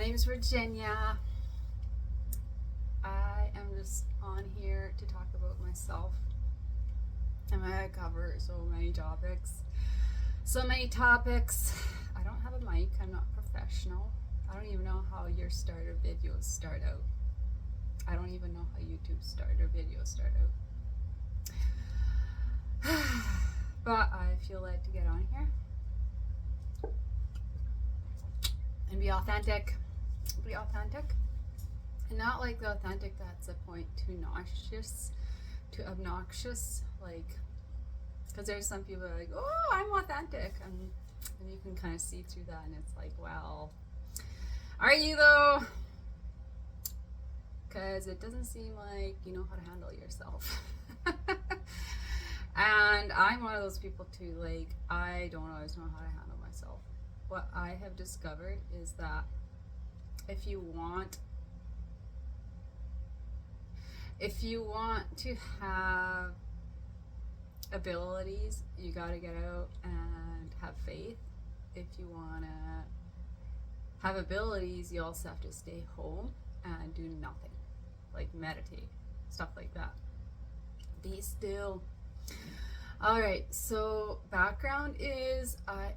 name is Virginia. I am just on here to talk about myself. I'm going to cover so many topics. I don't have a mic. I'm not professional. I don't even know how your starter videos start out. I don't even know how YouTube starter videos start out. But I feel led to get on here and be authentic. Be authentic. And not like the authentic that's a point too obnoxious. Like, because there's some people that are like, oh, I'm authentic. And you can kind of see through that. And it's like, well, are you though? Because it doesn't seem like you know how to handle yourself. And I'm one of those people too. Like, I don't always know how to handle myself. What I have discovered is that if you want to have abilities, you got to get out and have faith. If you want to have abilities, you also have to stay home and do nothing, like meditate, stuff like that. Be still. All right, so background is I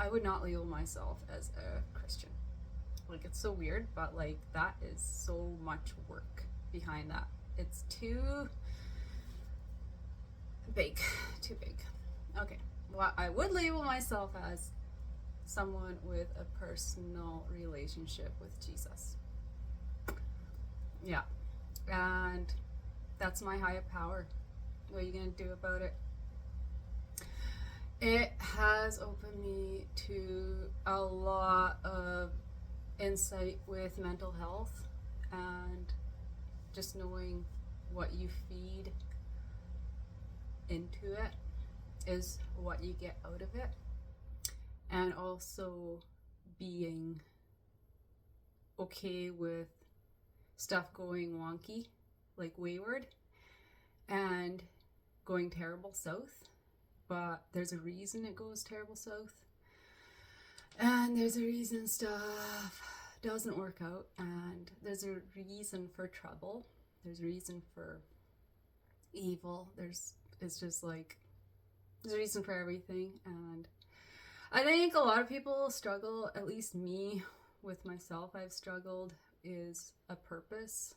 would not label myself as a Christian. Like, it's so weird, but like that is so much work behind that. It's too big. Okay, well, I would label myself as someone with a personal relationship with Jesus. Yeah, and that's my higher power. What are you gonna do about it? It has opened me to a lot of insight with mental health, and just knowing what you feed into it is what you get out of it, and also being okay with stuff going wonky, like wayward, and going terrible south. But there's a reason it goes terrible south, and there's a reason stuff doesn't work out, and there's a reason for trouble, there's a reason for evil, there's a reason for everything. And I think a lot of people struggle, at least me, with myself, I've struggled, is a purpose.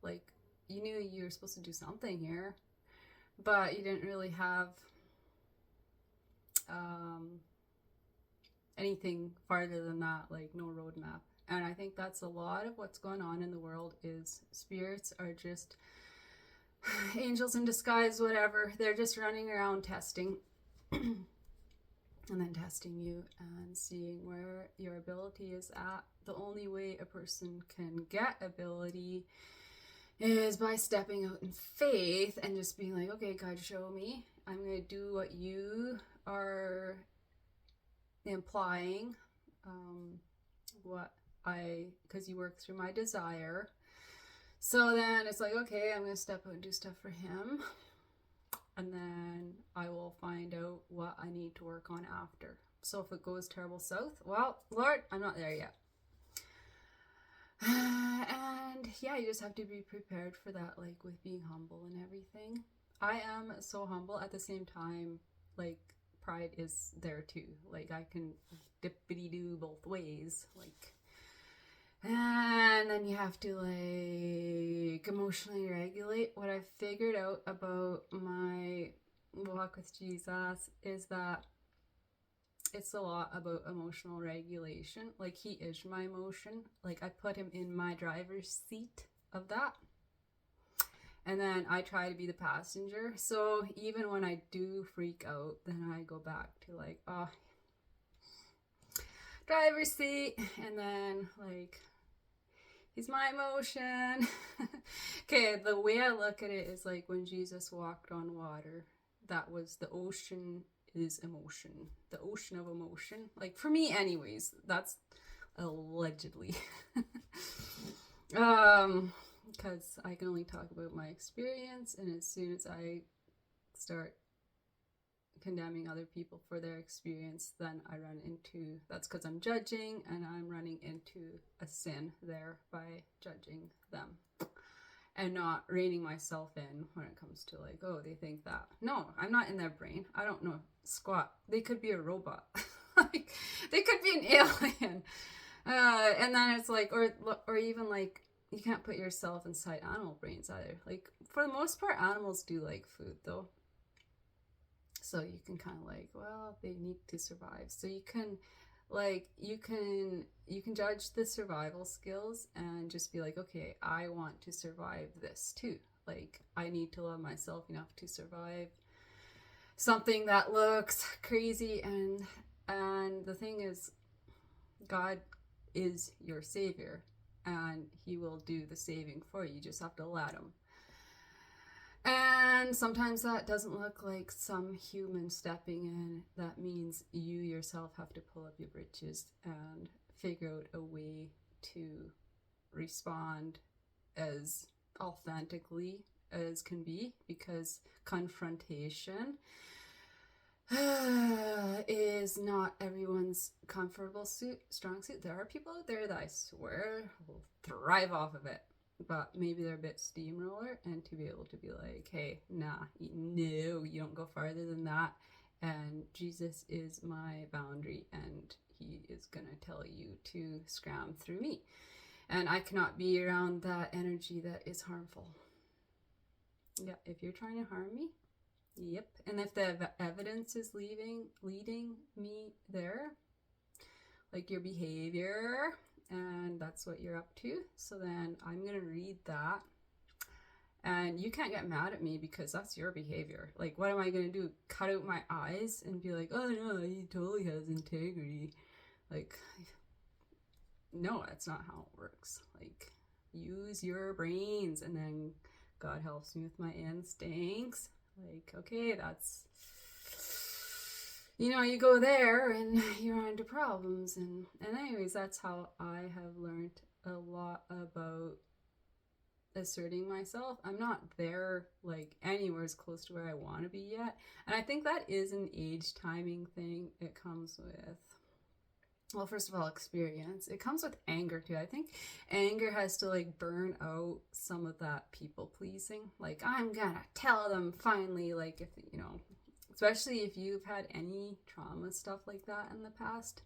Like, you knew you were supposed to do something here, but you didn't really have anything farther than that, like no roadmap. And I think that's a lot of what's going on in the world, is spirits are just angels in disguise, whatever. They're just running around testing and then testing you and seeing where your ability is at. The only way a person can get ability is by stepping out in faith and just being like, okay, God, show me. I'm going to do what you are implying, because you work through my desire. So then it's like, okay, I'm going to step out and do stuff for him. And then I will find out what I need to work on after. So if it goes terrible south, well, Lord, I'm not there yet. And yeah, you just have to be prepared for that, like with being humble and everything. I am so humble at the same time, like pride is there too. Like, I can dippity do both ways, like, and then you have to like emotionally regulate. What I figured out about my walk with Jesus is that it's a lot about emotional regulation. Like, he is my emotion. Like, I put him in my driver's seat of that, and then I try to be the passenger. So even when I do freak out, then I go back to like, oh, driver's seat, and then like, he's my emotion. Okay, the way I look at it is like when Jesus walked on water, that was the ocean is emotion. The ocean of emotion. Like, for me anyways, that's allegedly. Because I can only talk about my experience, and as soon as I start condemning other people for their experience, then I run into, that's because I'm judging, and I'm running into a sin there by judging them and not reining myself in when it comes to like, oh, they think that. No, I'm not in their brain. I don't know squat. They could be a robot. Like, they could be an alien. And then it's like, or even like, you can't put yourself inside animal brains either. Like, for the most part, animals do like food though. So you can kind of like, well, they need to survive. So you can like, you can judge the survival skills and just be like, okay, I want to survive this too. Like, I need to love myself enough to survive something that looks crazy. And the thing is, God is your savior, and he will do the saving for you. You just have to let him. And sometimes that doesn't look like some human stepping in. That means you yourself have to pull up your britches and figure out a way to respond as authentically as can be, because confrontation is not everyone's comfortable strong suit. There are people out there that I swear will thrive off of it, but maybe they're a bit steamroller, and to be able to be like, hey, nah, no, you don't go farther than that, and Jesus is my boundary, and he is gonna tell you to scram through me, and I cannot be around that energy that is harmful. Yeah, if you're trying to harm me, yep. And if the evidence is leading me there, like your behavior, and that's what you're up to, so then I'm gonna read that, and you can't get mad at me because that's your behavior. Like, what am I gonna do? Cut out my eyes and be like, oh no, he totally has integrity? Like, no, that's not how it works. Like, use your brains, and then God helps me with my instincts. Like, okay, that's, you know, you go there and you run into problems. And anyways, that's how I have learned a lot about asserting myself. I'm not there like anywhere as close to where I want to be yet. And I think that is an age timing thing. It comes with, well, first of all, experience. It comes with anger too. I think anger has to like burn out some of that people pleasing. Like, I'm gonna tell them finally, like, if, you know, especially if you've had any trauma stuff like that in the past,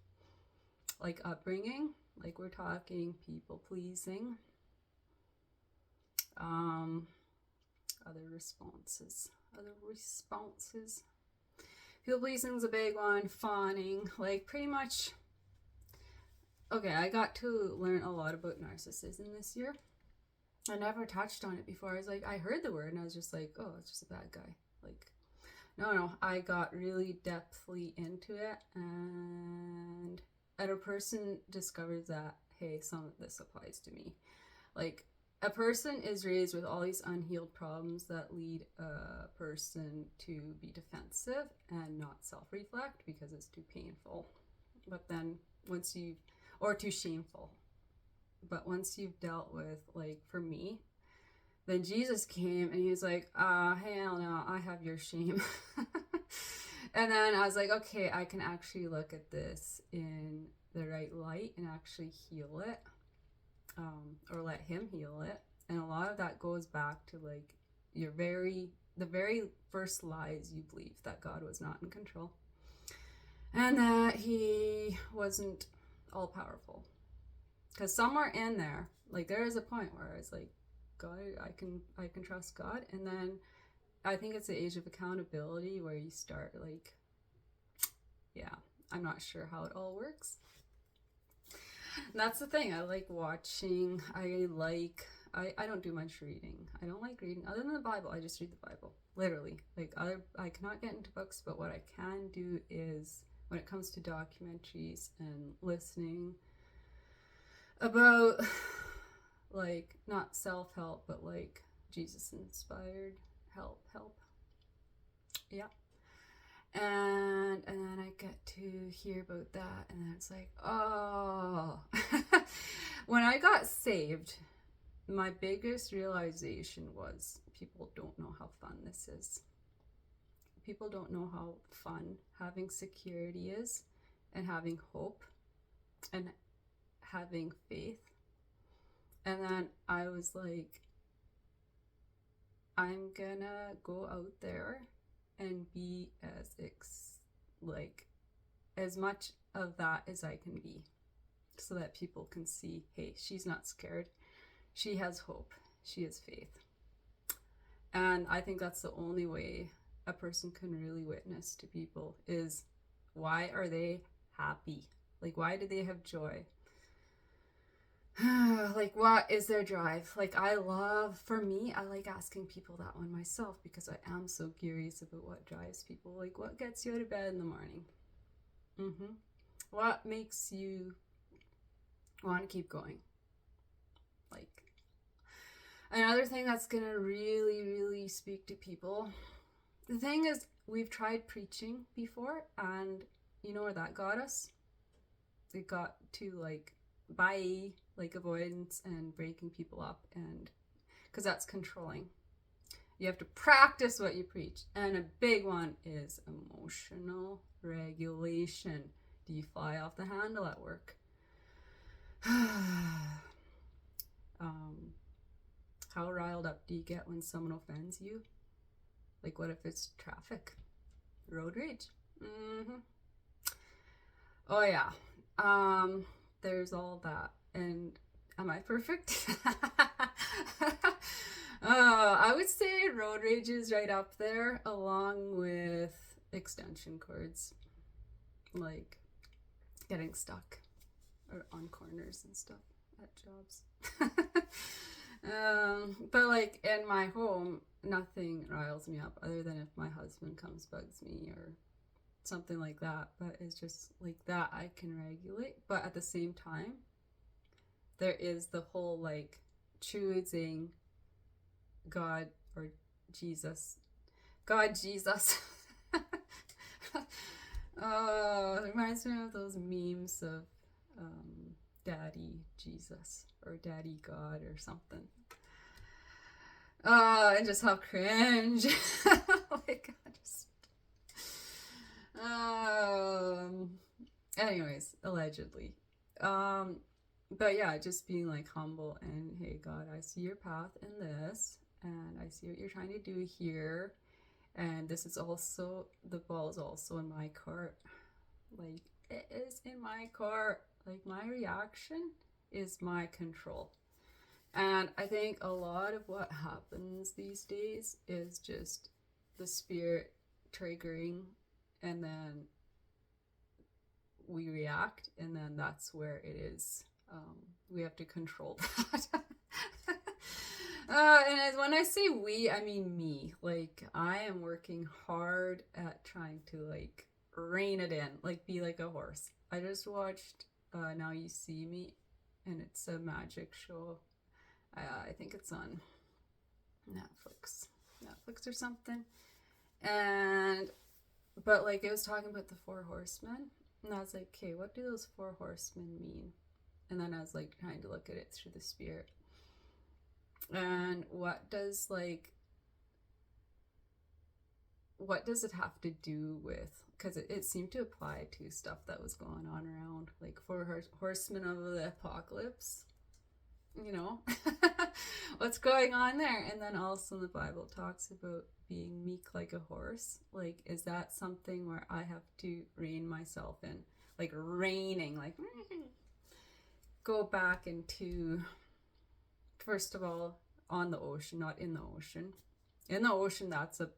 like upbringing, like we're talking people pleasing, other responses. People pleasing is a big one. Fawning, like pretty much. Okay, I got to learn a lot about narcissism this year. I never touched on it before. I was like, I heard the word and I was just like, oh, it's just a bad guy. Like, no, I got really depthly into it, and a person discovers that, hey, some of this applies to me. Like, a person is raised with all these unhealed problems that lead a person to be defensive and not self-reflect because it's too painful. But then once you, or too shameful. But once you've dealt with, like, for me, then Jesus came and he was like, hell no, I have your shame. And then I was like, okay, I can actually look at this in the right light and actually heal it, or let him heal it. And a lot of that goes back to like the very first lies you believed, that God was not in control and that he wasn't all powerful. Because somewhere in there, like, there is a point where it's like, God, I can trust God. And then I think it's the age of accountability where you start like, yeah, I'm not sure how it all works. And that's the thing. I like watching. I don't do much reading. I don't like reading other than the Bible. I just read the Bible, literally. Like, I cannot get into books, but what I can do is, when it comes to documentaries and listening about, like, not self-help, but like Jesus inspired help. Yeah. And then I get to hear about that, and then it's like, oh. When I got saved, my biggest realization was people don't know how fun this is. people don't know how fun having security is, and having hope, and having faith. And then I was like, I'm gonna go out there and be as much of that as I can be, so that people can see, hey, she's not scared. She has hope. She has faith. And I think that's the only way a person can really witness to people is, why are they happy? Like, why do they have joy? Like, what is their drive? Like, I like asking people that one myself, because I am so curious about what drives people. Like, what gets you out of bed in the morning? What makes you want to keep going? Like, another thing that's gonna really, really speak to people. The thing is, we've tried preaching before, and you know where that got us? It got to like avoidance and breaking people up, and because that's controlling. You have to practice what you preach. And a big one is emotional regulation. Do you fly off the handle at work? How riled up do you get when someone offends you? Like, what if it's traffic? Road rage? Oh yeah. There's all that. And am I perfect? I would say road rage is right up there, along with extension cords, like getting stuck or on corners and stuff at jobs. But like in my home, nothing riles me up other than if my husband comes bugs me or something like that. But it's just like that I can regulate. But at the same time, there is the whole like choosing God Jesus. Oh, it reminds me of those memes of Daddy Jesus or Daddy God or something. And just how cringe. Like, anyways, allegedly. But yeah, just being like humble and, hey God, I see your path in this, and I see what you're trying to do here, and this is also, the ball is also in my court. Like, it is in my court. Like, my reaction is my control. And I think a lot of what happens these days is just the spirit triggering, and then we react, and then that's where it is. We have to control that. And when I say we, I mean me. Like, I am working hard at trying to like rein it in, like be like a horse. I just watched Now You See Me, and it's a magic show. I think it's on Netflix or something. But like, it was talking about the 4 horsemen, and I was like, okay, what do those 4 horsemen mean? And then I was like trying to look at it through the spirit. And what does it have to do with, because it seemed to apply to stuff that was going on around, like 4 horsemen of the apocalypse, you know. What's going on there? And then also the Bible talks about being meek like a horse. Like, is that something where I have to rein myself in, like reining, like go back into, first of all, on the ocean, not in the ocean. In the ocean, that's a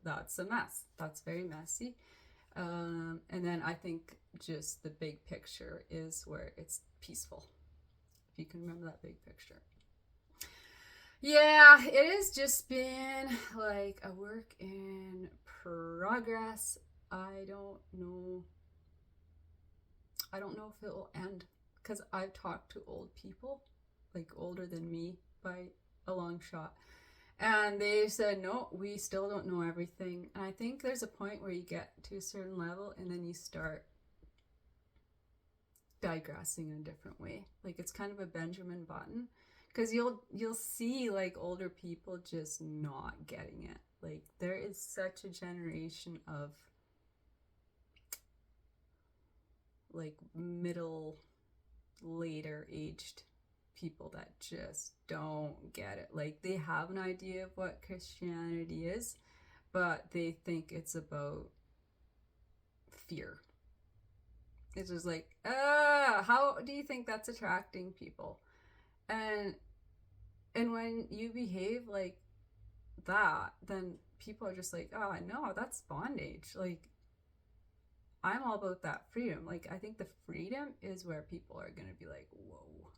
mess. That's very messy. And then I think just the big picture is where it's peaceful. If you can remember that big picture. Yeah, it has just been like a work in progress. I don't know if it will end, because I've talked to old people, like older than me by a long shot, and they said, no, we still don't know everything. And I think there's a point where you get to a certain level, and then you start digressing in a different way. Like, it's kind of a Benjamin Button, because you'll see like older people just not getting it. Like, there is such a generation of like middle, later aged people that just don't get it. Like, they have an idea of what Christianity is, but they think it's about fear. It's just like, how do you think that's attracting people? And when you behave like that, then people are just like, oh no, that's bondage. Like, I'm all about that freedom. Like, I think the freedom is where people are gonna be like, whoa.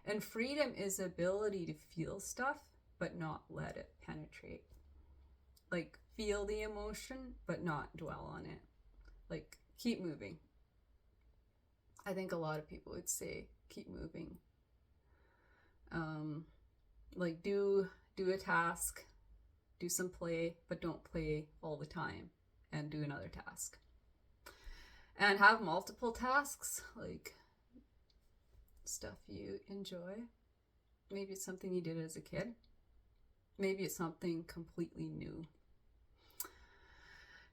And freedom is the ability to feel stuff but not let it penetrate. Like, feel the emotion but not dwell on it. Like, keep moving. I think a lot of people would say keep moving. Like, do a task, do some play, but don't play all the time, and do another task. And have multiple tasks, like stuff you enjoy. Maybe it's something you did as a kid. Maybe it's something completely new.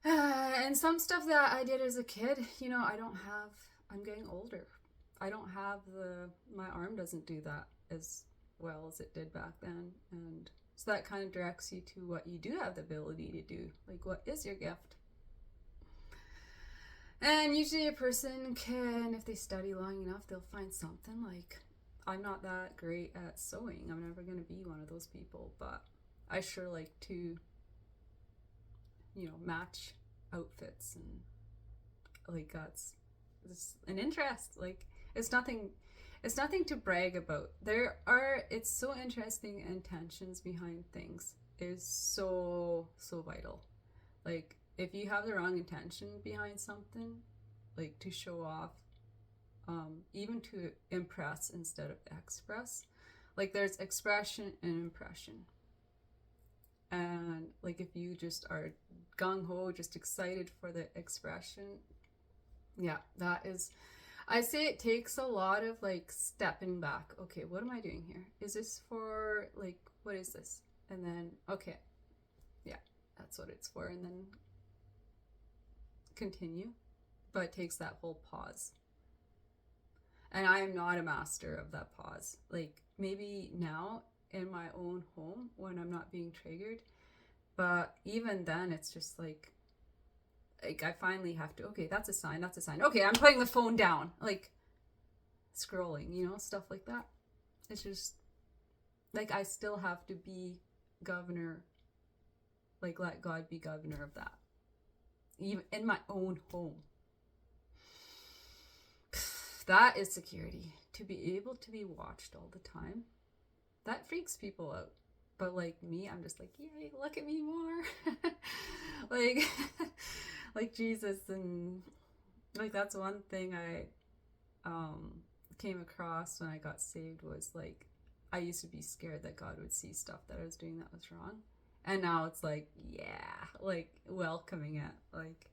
And some stuff that I did as a kid, I'm getting older. I don't have my arm doesn't do that as well as it did back then. And so that kind of directs you to what you do have the ability to do. Like, what is your gift? And usually a person can, if they study long enough, they'll find something. Like, I'm not that great at sewing. I'm never going to be one of those people, but I sure like to, match outfits, and like, that's an interest. Like, it's nothing to brag about. It's so interesting, and tensions behind things is so vital. Like, if you have the wrong intention behind something, like to show off, even to impress instead of express, like, there's expression and impression. And like, if you just are gung-ho, just excited for the expression, yeah, that is, I say it takes a lot of like stepping back. Okay, what am I doing here? Is this for, like, what is this? And then, okay, yeah, that's what it's for. And then continue. But it takes that whole pause. And I am not a master of that pause. Like, maybe now in my own home when I'm not being triggered, but even then it's just like I finally have to, okay, that's a sign. Okay, I'm putting the phone down. Like, scrolling, stuff like that. It's just like, I still have to be governor, like, let God be governor of that, even in my own home. That is security. To be able to be watched all the time, that freaks people out. But like me, I'm just like, yay, look at me more. like Jesus. And like, that's one thing I came across when I got saved, was like, I used to be scared that God would see stuff that I was doing that was wrong. And now it's like, yeah, like, welcoming it. Like,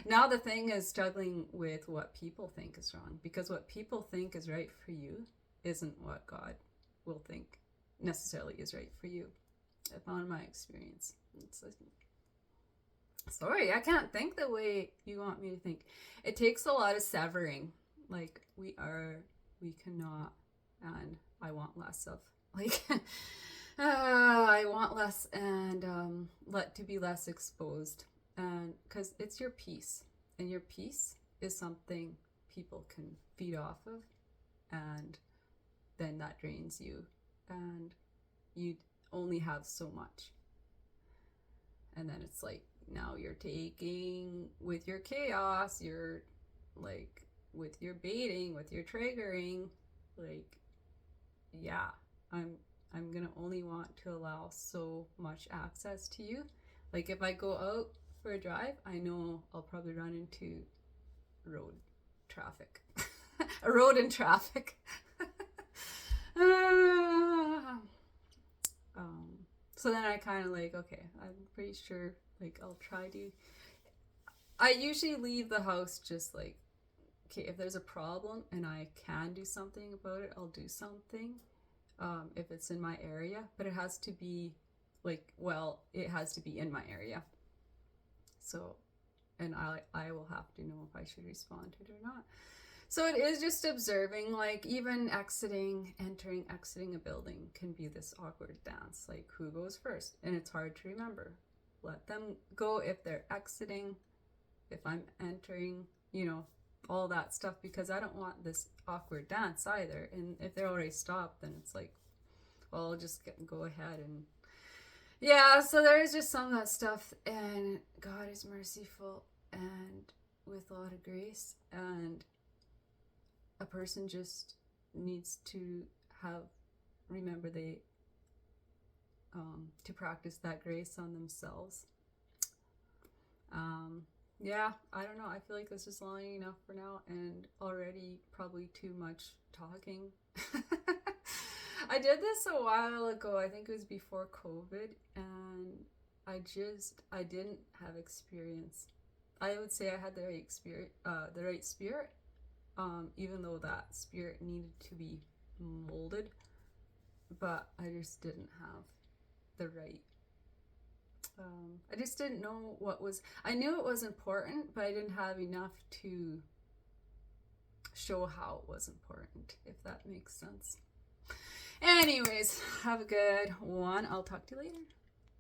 now the thing is struggling with what people think is wrong, because what people think is right for you isn't what God will think necessarily is right for you. I found my experience. It's like, sorry, I can't think the way you want me to think. It takes a lot of severing. Like, we cannot, and I want less of. Like, I want less, and to be less exposed. And because it's your peace, and your peace is something people can feed off of, and then that drains you, and you only have so much. And then it's like, now you're taking with your chaos, you're like, with your baiting, with your triggering, like, yeah, I'm gonna only want to allow so much access to you. Like, if I go out for a drive, I know I'll probably run into road traffic. A road in traffic. So then I kind of like, okay, I'm pretty sure, like, I'll try to, I usually leave the house just like, okay, if there's a problem and I can do something about it, I'll do something, if it's in my area, but it has to be like, well, it has to be in my area. So, and I will have to know if I should respond to it or not. So it is just observing, like even entering, exiting a building can be this awkward dance. Like who goes first? And it's hard to remember. Let them go if they're exiting, if I'm entering, all that stuff, because I don't want this awkward dance either. And if they're already stopped, then it's like, well, I'll just go ahead and yeah. So there is just some of that stuff, and God is merciful and with a lot of grace, and a person just needs to remember they to practice that grace on themselves. Yeah, I don't know. I feel like this is long enough for now, and already probably too much talking. I did this a while ago. I think it was before COVID, and I didn't have experience. I would say I had the right spirit, even though that spirit needed to be molded, but I just didn't have the right. I just didn't know I knew it was important, but I didn't have enough to show how it was important, if that makes sense. Anyways, have a good one. I'll talk to you later.